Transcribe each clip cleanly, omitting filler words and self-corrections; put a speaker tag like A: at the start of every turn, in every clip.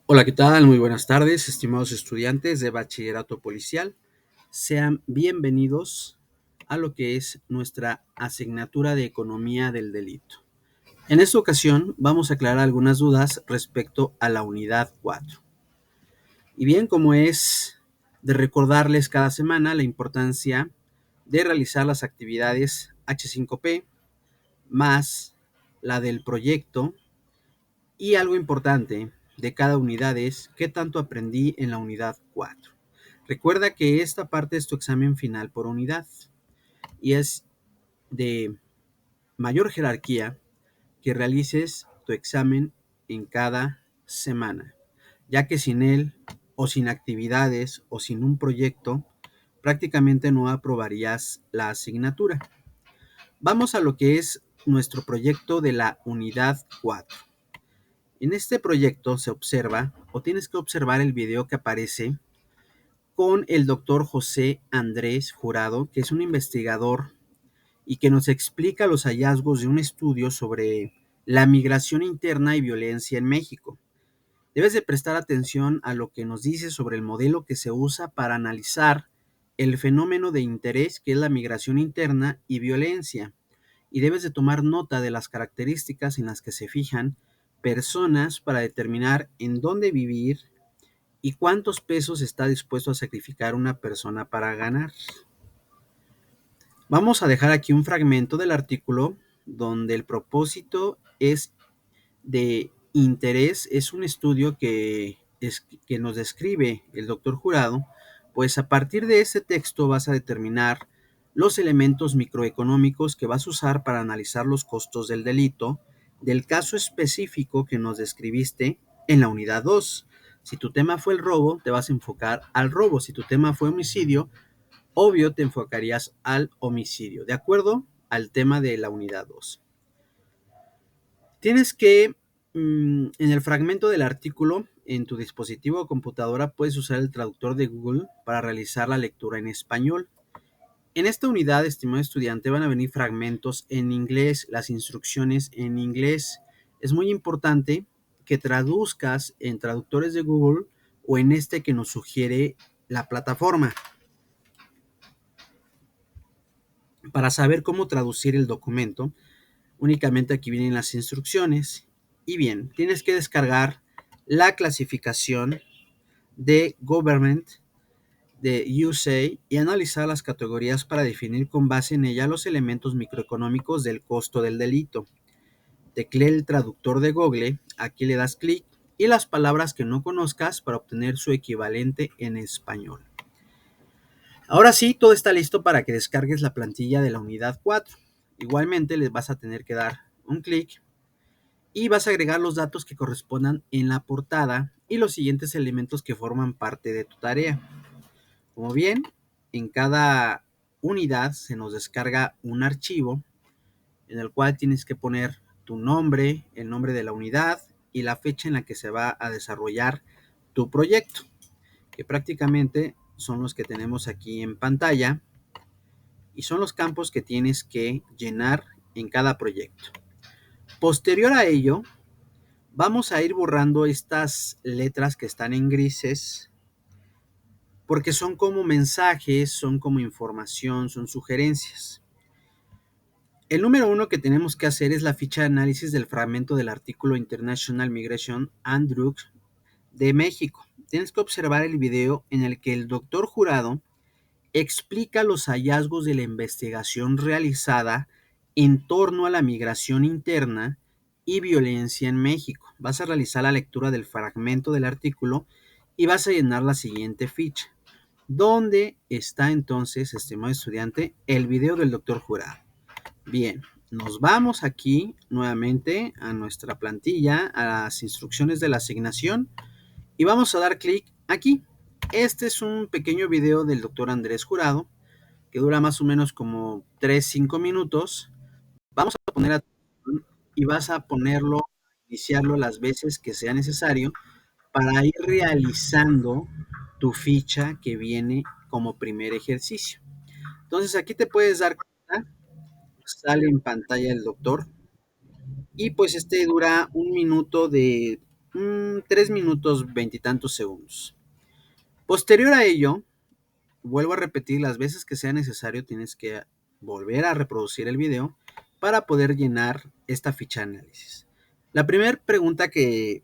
A: Hola, ¿qué tal? Muy buenas tardes, estimados estudiantes de bachillerato policial. Sean bienvenidos a lo que es nuestra asignatura de economía del delito. En esta ocasión vamos a aclarar algunas dudas respecto a la unidad 4. Y bien, como es de recordarles cada semana la importancia de realizar las actividades H5P más la del proyecto. Y algo importante de cada unidad es qué tanto aprendí en la unidad 4. Recuerda que esta parte es tu examen final por unidad y es de mayor jerarquía que realices tu examen en cada semana, ya que sin él o sin actividades o sin un proyecto prácticamente no aprobarías la asignatura. Vamos a lo que es nuestro proyecto de la unidad 4. En este proyecto se observa, o tienes que observar el video que aparece con el doctor José Andrés Jurado, que es un investigador y que nos explica los hallazgos de un estudio sobre la migración interna y violencia en México. Debes de prestar atención a lo que nos dice sobre el modelo que se usa para analizar el fenómeno de interés que es la migración interna y violencia. Y debes de tomar nota de las características en las que se fijan personas para determinar en dónde vivir y cuántos pesos está dispuesto a sacrificar una persona para ganar. Vamos a dejar aquí un fragmento del artículo donde el propósito es de interés, es un estudio que nos describe el doctor Jurado, pues a partir de ese texto vas a determinar los elementos microeconómicos que vas a usar para analizar los costos del delito del caso específico que nos describiste en la unidad 2. Si tu tema fue el robo, te vas a enfocar al robo. Si tu tema fue homicidio, obvio te enfocarías al homicidio, de acuerdo al tema de la unidad 2. Tienes que, en el fragmento del artículo, en tu dispositivo o computadora, puedes usar el traductor de Google para realizar la lectura en español. En esta unidad, estimado estudiante, van a venir fragmentos en inglés, las instrucciones en inglés. Es muy importante que traduzcas en traductores de Google o en este que nos sugiere la plataforma para saber cómo traducir el documento. Únicamente aquí vienen las instrucciones. Y bien, tienes que descargar la clasificación de Government de USA y analizar las categorías para definir con base en ella los elementos microeconómicos del costo del delito. Teclee el traductor de Google, aquí le das clic y las palabras que no conozcas para obtener su equivalente en español. Ahora sí, todo está listo para que descargues la plantilla de la unidad 4. Igualmente les vas a tener que dar un clic y vas a agregar los datos que correspondan en la portada y los siguientes elementos que forman parte de tu tarea. Como bien, en cada unidad se nos descarga un archivo en el cual tienes que poner tu nombre, el nombre de la unidad y la fecha en la que se va a desarrollar tu proyecto, que prácticamente son los que tenemos aquí en pantalla y son los campos que tienes que llenar en cada proyecto. Posterior a ello, vamos a ir borrando estas letras que están en grises porque son como mensajes, son como información, son sugerencias. El número uno que tenemos que hacer es la ficha de análisis del fragmento del artículo International Migration and Drugs de México. Tienes que observar el video en el que el doctor Jurado explica los hallazgos de la investigación realizada en torno a la migración interna y violencia en México. Vas a realizar la lectura del fragmento del artículo y vas a llenar la siguiente ficha. ¿Dónde está entonces, estimado estudiante, el video del doctor Jurado? Bien, nos vamos aquí nuevamente a nuestra plantilla, a las instrucciones de la asignación y vamos a dar clic aquí. Este es un pequeño video del doctor Andrés Jurado que dura más o menos como 3-5 minutos. Vamos a poner atención y vas a ponerlo, iniciarlo las veces que sea necesario para ir realizando tu ficha que viene como primer ejercicio. Entonces aquí te puedes dar cuenta, sale en pantalla el doctor y pues este dura 1 minuto de 3 minutos 20 y tantos segundos. Posterior a ello, vuelvo a repetir, las veces que sea necesario tienes que volver a reproducir el video para poder llenar esta ficha de análisis. La primera pregunta que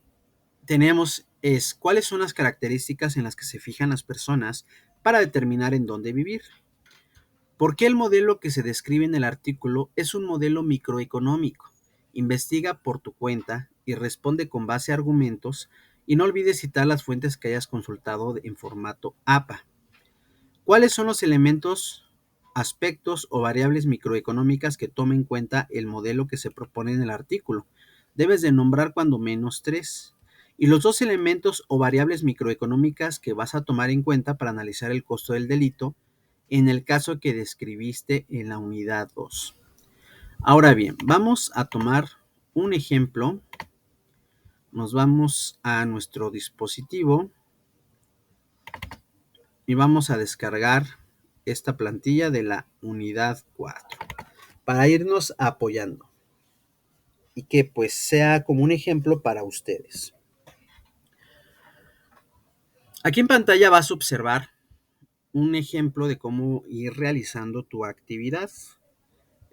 A: tenemos es: ¿cuáles son las características en las que se fijan las personas para determinar en dónde vivir? ¿Por qué el modelo que se describe en el artículo es un modelo microeconómico? Investiga por tu cuenta y responde con base a argumentos, y no olvides citar las fuentes que hayas consultado en formato APA. ¿Cuáles son los elementos, aspectos o variables microeconómicas que toma en cuenta el modelo que se propone en el artículo? Debes de nombrar cuando menos 3. Y los dos elementos o variables microeconómicas que vas a tomar en cuenta para analizar el costo del delito en el caso que describiste en la unidad 2. Ahora bien, vamos a tomar un ejemplo. Nos vamos a nuestro dispositivo y vamos a descargar esta plantilla de la unidad 4 para irnos apoyando y que pues sea como un ejemplo para ustedes. Aquí en pantalla vas a observar un ejemplo de cómo ir realizando tu actividad.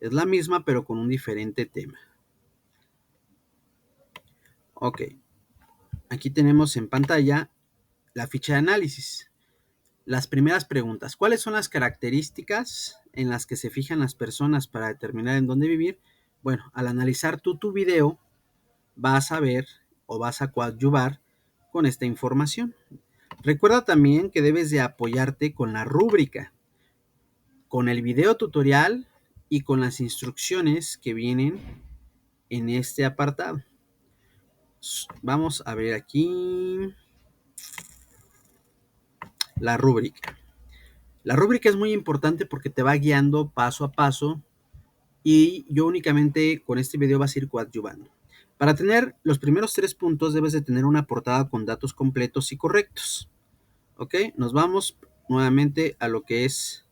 A: Es la misma pero con un diferente tema. Ok, aquí tenemos en pantalla la ficha de análisis. Las primeras preguntas: ¿cuáles son las características en las que se fijan las personas para determinar en dónde vivir? Bueno, al analizar tú tu video, vas a ver o vas a coadyuvar con esta información. Recuerda también que debes de apoyarte con la rúbrica, con el video tutorial y con las instrucciones que vienen en este apartado. Vamos a ver aquí la rúbrica. La rúbrica es muy importante porque te va guiando paso a paso y yo únicamente con este video vas a ir coadyuvando. Para tener los primeros 3 puntos debes de tener una portada con datos completos y correctos. Ok, nos vamos nuevamente a lo que es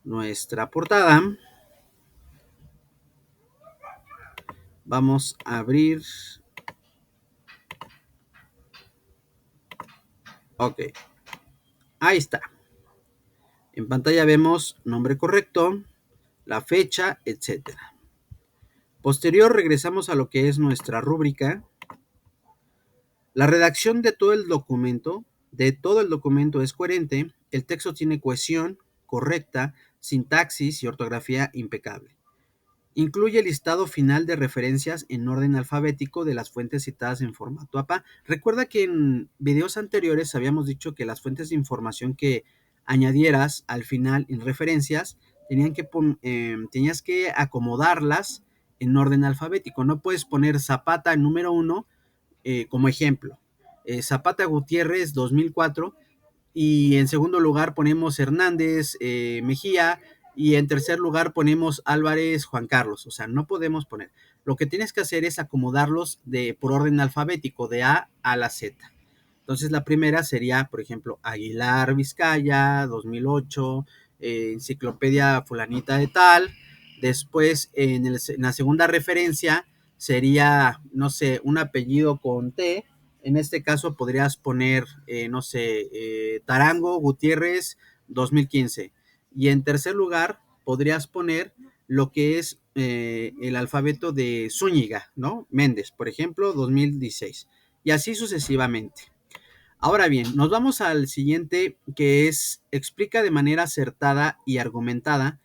A: nuestra portada. Vamos a abrir. Ok, ahí está. En pantalla vemos nombre correcto, la fecha, etcétera. Posterior regresamos a lo que es nuestra rúbrica. La redacción de todo el documento es coherente, el texto tiene cohesión correcta, sintaxis y ortografía impecable. Incluye el listado final de referencias en orden alfabético de las fuentes citadas en formato APA. Recuerda que en videos anteriores habíamos dicho que las fuentes de información que añadieras al final en referencias tenías que acomodarlas en orden alfabético. No puedes poner Zapata número 1 como ejemplo. Zapata Gutiérrez 2004 y en segundo lugar ponemos Hernández Mejía y en tercer lugar ponemos Álvarez Juan Carlos. O sea, no podemos poner. Lo que tienes que hacer es acomodarlos por orden alfabético, de A a la Z. Entonces la primera sería, por ejemplo, Aguilar Vizcaya 2008, Enciclopedia Fulanita de Tal. Después en la segunda referencia sería, no sé, un apellido con T. En este caso podrías poner, no sé, Tarango Gutiérrez 2015. Y en tercer lugar podrías poner lo que es el alfabeto de Zúñiga, ¿no? Méndez, por ejemplo, 2016. Y así sucesivamente. Ahora bien, nos vamos al siguiente, que es: explica de manera acertada y argumentada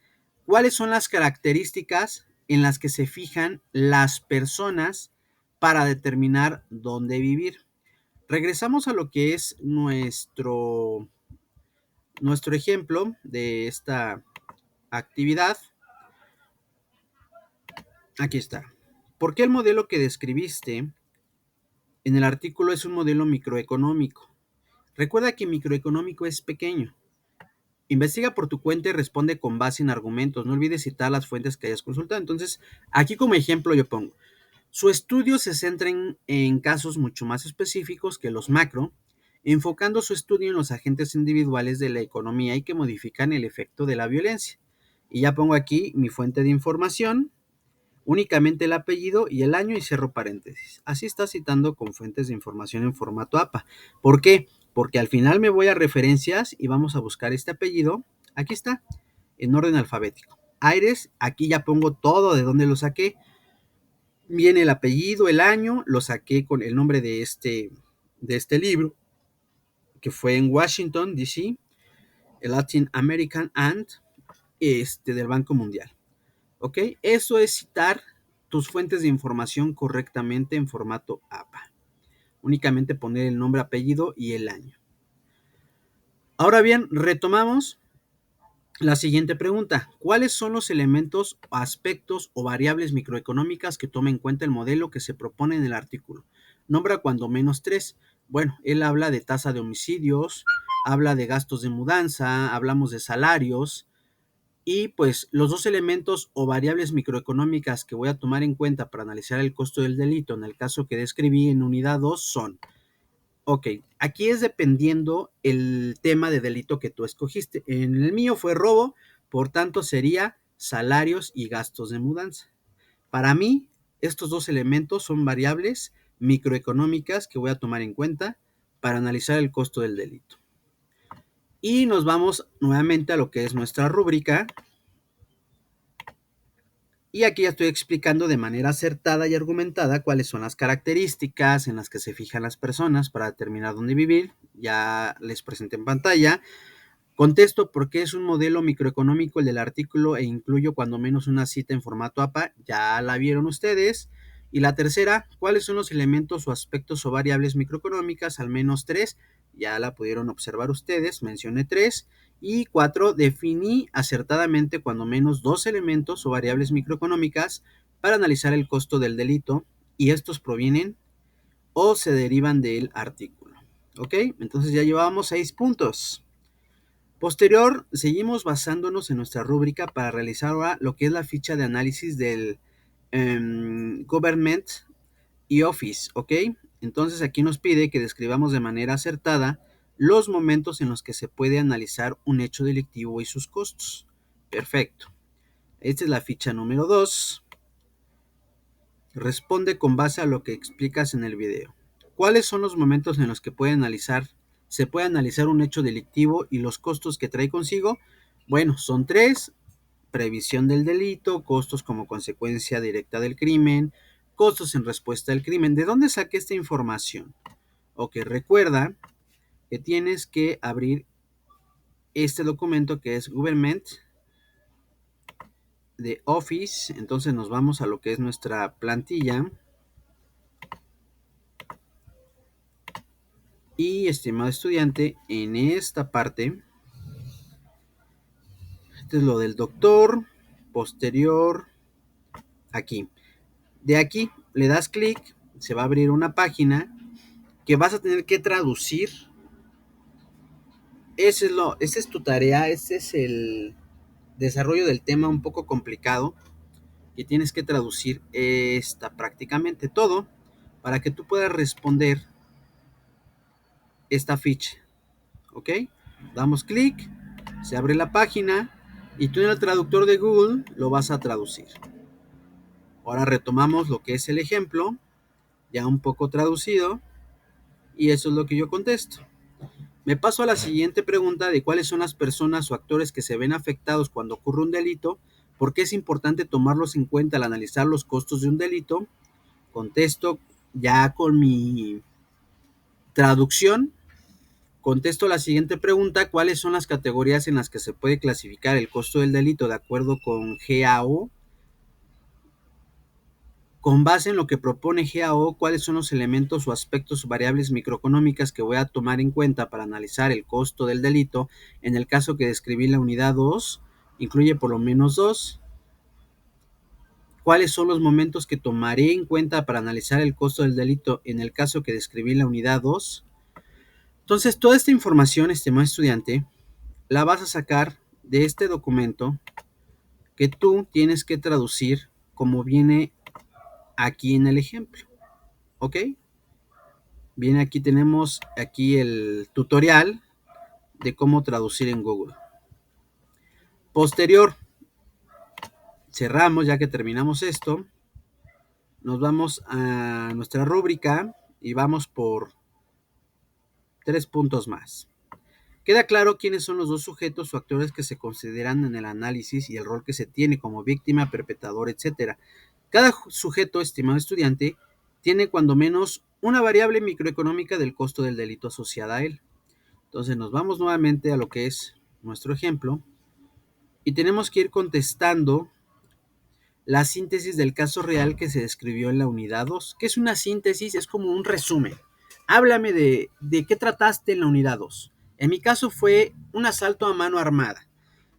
A: cuáles son las características en las que se fijan las personas para determinar dónde vivir. Regresamos a lo que es nuestro ejemplo de esta actividad. Aquí está. ¿Por qué el modelo que describiste en el artículo es un modelo microeconómico? Recuerda que microeconómico es pequeño. Investiga por tu cuenta y responde con base en argumentos. No olvides citar las fuentes que hayas consultado. Entonces, aquí como ejemplo yo pongo: su estudio se centra en casos mucho más específicos que los macro, enfocando su estudio en los agentes individuales de la economía y que modifican el efecto de la violencia. Y ya pongo aquí mi fuente de información. únicamente el apellido y el año y cierro paréntesis. Así está citando con fuentes de información en formato APA. ¿Por qué? Porque al final me voy a referencias y vamos a buscar este apellido. Aquí está, en orden alfabético. Aires, aquí ya pongo todo de dónde lo saqué. Viene el apellido, el año, lo saqué con el nombre de este libro, que fue en Washington, D.C., el Latin American Ant, del Banco Mundial. ¿Ok? Eso es citar tus fuentes de información correctamente en formato APA. Únicamente poner el nombre, apellido y el año. Ahora bien, retomamos la siguiente pregunta. ¿Cuáles son los elementos, aspectos o variables microeconómicas que toma en cuenta el modelo que se propone en el artículo? Nombra cuando menos tres. Bueno, él habla de tasa de homicidios, habla de gastos de mudanza, hablamos de salarios, y pues los dos elementos o variables microeconómicas que voy a tomar en cuenta para analizar el costo del delito en el caso que describí en unidad 2 son, ok, aquí es dependiendo el tema de delito que tú escogiste. En el mío fue robo, por tanto sería salarios y gastos de mudanza. Para mí, estos dos elementos son variables microeconómicas que voy a tomar en cuenta para analizar el costo del delito. Y nos vamos nuevamente a lo que es nuestra rúbrica. Y aquí ya estoy explicando de manera acertada y argumentada cuáles son las características en las que se fijan las personas para determinar dónde vivir. Ya les presenté en pantalla. Contesto por qué es un modelo microeconómico el del artículo e incluyo cuando menos una cita en formato APA. Ya la vieron ustedes. Y la tercera, ¿cuáles son los elementos o aspectos o variables microeconómicas? Al menos tres. Ya la pudieron observar ustedes. Mencioné tres. Y 4, definí acertadamente cuando menos dos elementos o variables microeconómicas para analizar el costo del delito y estos provienen o se derivan del artículo. ¿Ok? Entonces ya llevábamos 6 puntos. Posterior, seguimos basándonos en nuestra rúbrica para realizar ahora lo que es la ficha de análisis del Government y Office, ¿ok? Entonces aquí nos pide que describamos de manera acertada los momentos en los que se puede analizar un hecho delictivo y sus costos. Perfecto. Esta es la ficha número 2. Responde con base a lo que explicas en el video. ¿Cuáles son los momentos en los que se puede analizar un hecho delictivo y los costos que trae consigo? Bueno, son 3. Previsión del delito, costos como consecuencia directa del crimen, costos en respuesta al crimen. ¿De dónde saqué esta información? Ok, recuerda que tienes que abrir este documento que es Government de Office. Entonces nos vamos a lo que es nuestra plantilla. Y estimado estudiante, en esta parte, este es lo del doctor, posterior, aquí. De aquí le das clic, se va a abrir una página que vas a tener que traducir. Esa es tu tarea, ese es el desarrollo del tema un poco complicado que tienes que traducir prácticamente todo para que tú puedas responder esta ficha, ¿ok? Damos clic, se abre la página y tú en el traductor de Google lo vas a traducir. Ahora retomamos lo que es el ejemplo, ya un poco traducido, y eso es lo que yo contesto. Me paso a la siguiente pregunta de cuáles son las personas o actores que se ven afectados cuando ocurre un delito, por qué es importante tomarlos en cuenta al analizar los costos de un delito. Contesto ya con mi traducción. Contesto la siguiente pregunta, ¿cuáles son las categorías en las que se puede clasificar el costo del delito de acuerdo con GAO? Con base en lo que propone GAO, ¿cuáles son los elementos o aspectos o variables microeconómicas que voy a tomar en cuenta para analizar el costo del delito? En el caso que describí la unidad 2, incluye por lo menos 2. ¿Cuáles son los momentos que tomaré en cuenta para analizar el costo del delito en el caso que describí la unidad 2? Entonces, toda esta información, estimado estudiante, la vas a sacar de este documento que tú tienes que traducir como viene aquí en el ejemplo. ¿Ok? Bien, aquí tenemos el tutorial de cómo traducir en Google. Posterior, cerramos ya que terminamos esto. nos vamos a nuestra rúbrica y vamos por 3 puntos más. Queda claro quiénes son los dos sujetos o actores que se consideran en el análisis y el rol que se tiene como víctima, perpetrador, etc. Cada sujeto, estimado estudiante, tiene cuando menos una variable microeconómica del costo del delito asociada a él. Entonces nos vamos nuevamente a lo que es nuestro ejemplo y tenemos que ir contestando la síntesis del caso real que se describió en la unidad 2. ¿Qué es una síntesis? Es como un resumen. Háblame de qué trataste en la unidad 2. En mi caso fue un asalto a mano armada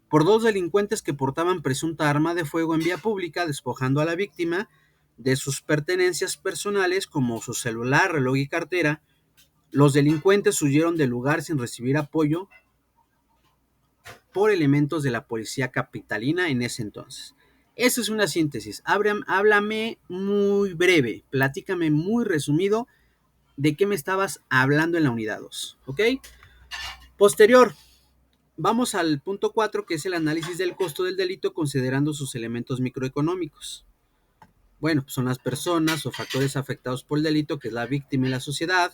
A: por dos delincuentes que portaban presunta arma de fuego en vía pública, despojando a la víctima de sus pertenencias personales como su celular, reloj y cartera. Los delincuentes huyeron del lugar sin recibir apoyo por elementos de la policía capitalina en ese entonces. Eso es una síntesis. Háblame muy breve, platícame muy resumido de qué me estabas hablando en la unidad 2, ¿ok? Posterior, vamos al punto 4, que es el análisis del costo del delito considerando sus elementos microeconómicos. Bueno, pues son las personas o factores afectados por el delito, que es la víctima y la sociedad,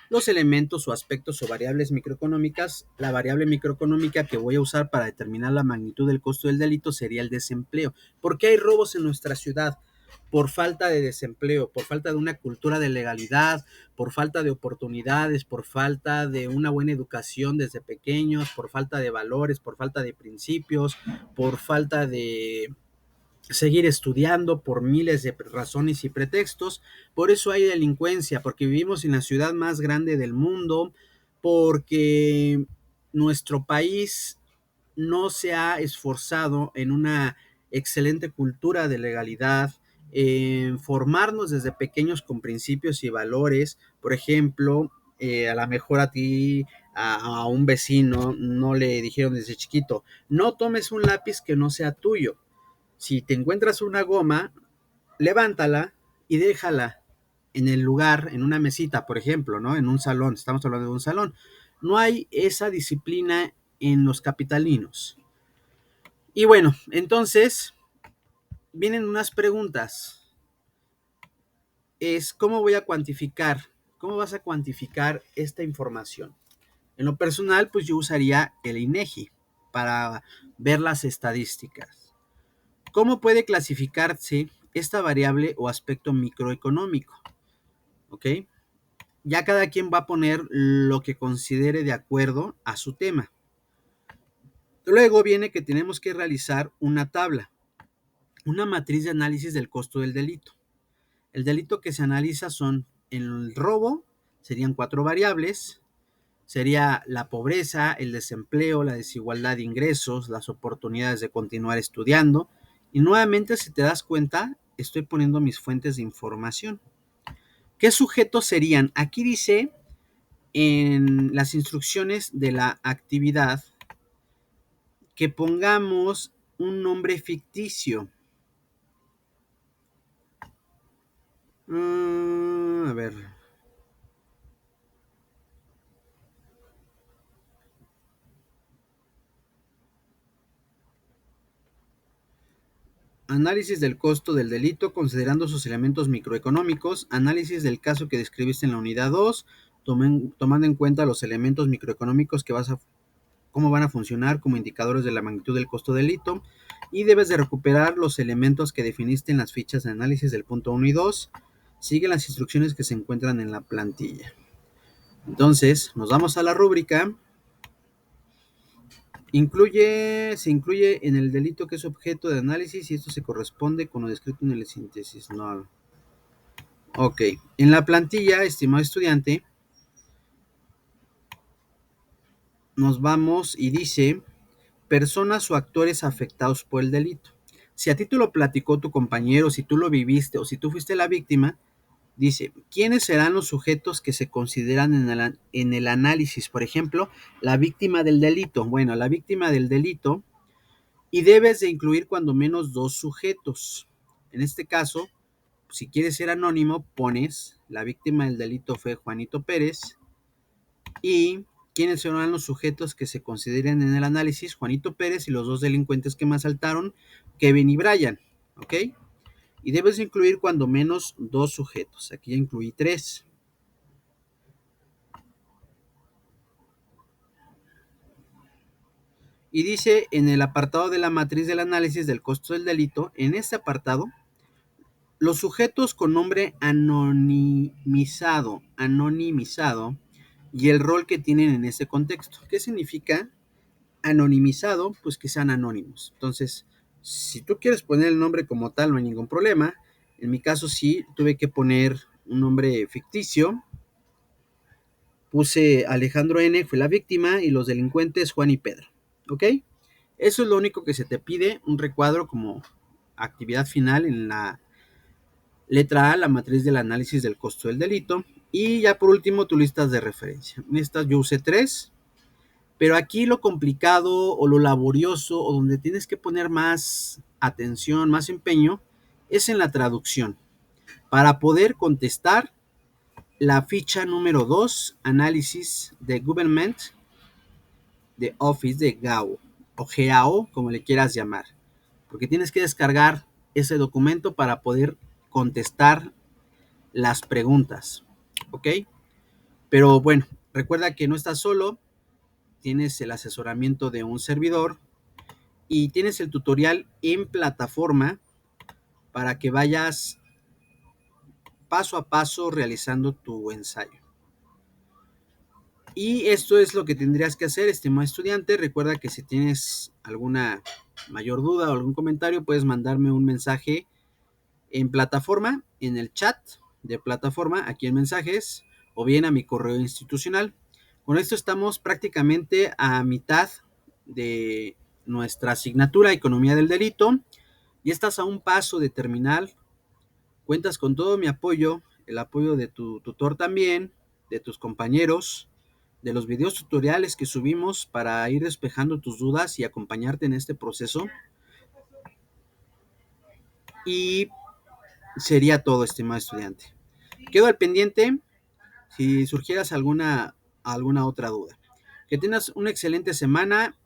A: los elementos o aspectos o variables microeconómicas. La variable microeconómica que voy a usar para determinar la magnitud del costo del delito sería el desempleo. ¿Por qué hay robos en nuestra ciudad? Por falta de desempleo, por falta de una cultura de legalidad, por falta de oportunidades, por falta de una buena educación desde pequeños, por falta de valores, por falta de principios, por falta de seguir estudiando, por miles de razones y pretextos. Por eso hay delincuencia, porque vivimos en la ciudad más grande del mundo, porque nuestro país no se ha esforzado en una excelente cultura de legalidad, en formarnos desde pequeños con principios y valores. Por ejemplo, a lo mejor a ti, a un vecino, no le dijeron desde chiquito, no tomes un lápiz que no sea tuyo. Si te encuentras una goma, levántala y déjala en el lugar, en una mesita, por ejemplo, ¿no? En un salón, estamos hablando de un salón. No hay esa disciplina en los capitalinos. Y bueno, entonces vienen unas preguntas. Es ¿cómo voy a cuantificar? ¿Cómo vas a cuantificar esta información? En lo personal, pues yo usaría el INEGI para ver las estadísticas. ¿Cómo puede clasificarse esta variable o aspecto microeconómico? ¿Ok? Ya cada quien va a poner lo que considere de acuerdo a su tema. Luego viene que tenemos que realizar una tabla, una matriz de análisis del costo del delito. El delito que se analiza son el robo, serían 4 variables, sería la pobreza, el desempleo, la desigualdad de ingresos, las oportunidades de continuar estudiando. Y nuevamente, si te das cuenta, estoy poniendo mis fuentes de información. ¿Qué sujetos serían? Aquí dice en las instrucciones de la actividad que pongamos un nombre ficticio. A ver. Análisis del costo del delito considerando sus elementos microeconómicos. Análisis del caso que describiste en la unidad 2, tomando en cuenta los elementos microeconómicos que cómo van a funcionar como indicadores de la magnitud del costo del delito. Y debes de recuperar los elementos que definiste en las fichas de análisis del punto 1 y 2. Sigue las instrucciones que se encuentran en la plantilla. Entonces, nos vamos a la rúbrica. Se incluye en el delito que es objeto de análisis y esto se corresponde con lo descrito en el síntesis. No. Ok. En la plantilla, estimado estudiante, nos vamos y dice personas o actores afectados por el delito. Si a ti te lo platicó tu compañero, si tú lo viviste o si tú fuiste la víctima, dice, ¿quiénes serán los sujetos que se consideran en el análisis? Por ejemplo, la víctima del delito. Bueno, la víctima del delito, y debes de incluir cuando menos 2 sujetos. En este caso, si quieres ser anónimo, pones la víctima del delito fue Juanito Pérez y quiénes serán los sujetos que se consideren en el análisis, Juanito Pérez y los 2 delincuentes que me asaltaron, Kevin y Brian, ¿ok? y debes incluir cuando menos 2 sujetos. Aquí ya incluí 3. Y dice en el apartado de la matriz del análisis del costo del delito, en este apartado, los sujetos con nombre anonimizado y el rol que tienen en ese contexto. ¿Qué significa anonimizado? Pues que sean anónimos. Entonces, si tú quieres poner el nombre como tal, no hay ningún problema. En mi caso sí, tuve que poner un nombre ficticio. Puse Alejandro N, fue la víctima, y los delincuentes Juan y Pedro. ¿Ok? Eso es lo único que se te pide, un recuadro como actividad final en la letra A, la matriz del análisis del costo del delito. Y ya por último, tus listas de referencia. En estas yo usé 3, pero aquí lo complicado o lo laborioso o donde tienes que poner más atención, más empeño, es en la traducción. Para poder contestar la ficha número 2, análisis de Government de Office de GAO o GAO, como le quieras llamar, porque tienes que descargar ese documento para poder contestar las preguntas, ¿ok? Pero bueno, recuerda que no estás solo, tienes el asesoramiento de un servidor y tienes el tutorial en plataforma para que vayas paso a paso realizando tu ensayo. Y esto es lo que tendrías que hacer, estimado estudiante. Recuerda que si tienes alguna mayor duda o algún comentario, puedes mandarme un mensaje en plataforma, en el chat de plataforma, aquí en mensajes, o bien a mi correo institucional. Con esto estamos prácticamente a mitad de nuestra asignatura Economía del Delito y estás a un paso de terminar. Cuentas con todo mi apoyo, el apoyo de tu tutor también, de tus compañeros, de los videos tutoriales que subimos para ir despejando tus dudas y acompañarte en este proceso. Y sería todo, estimado estudiante. Quedo al pendiente si surgieras alguna otra duda. Que tengas una excelente semana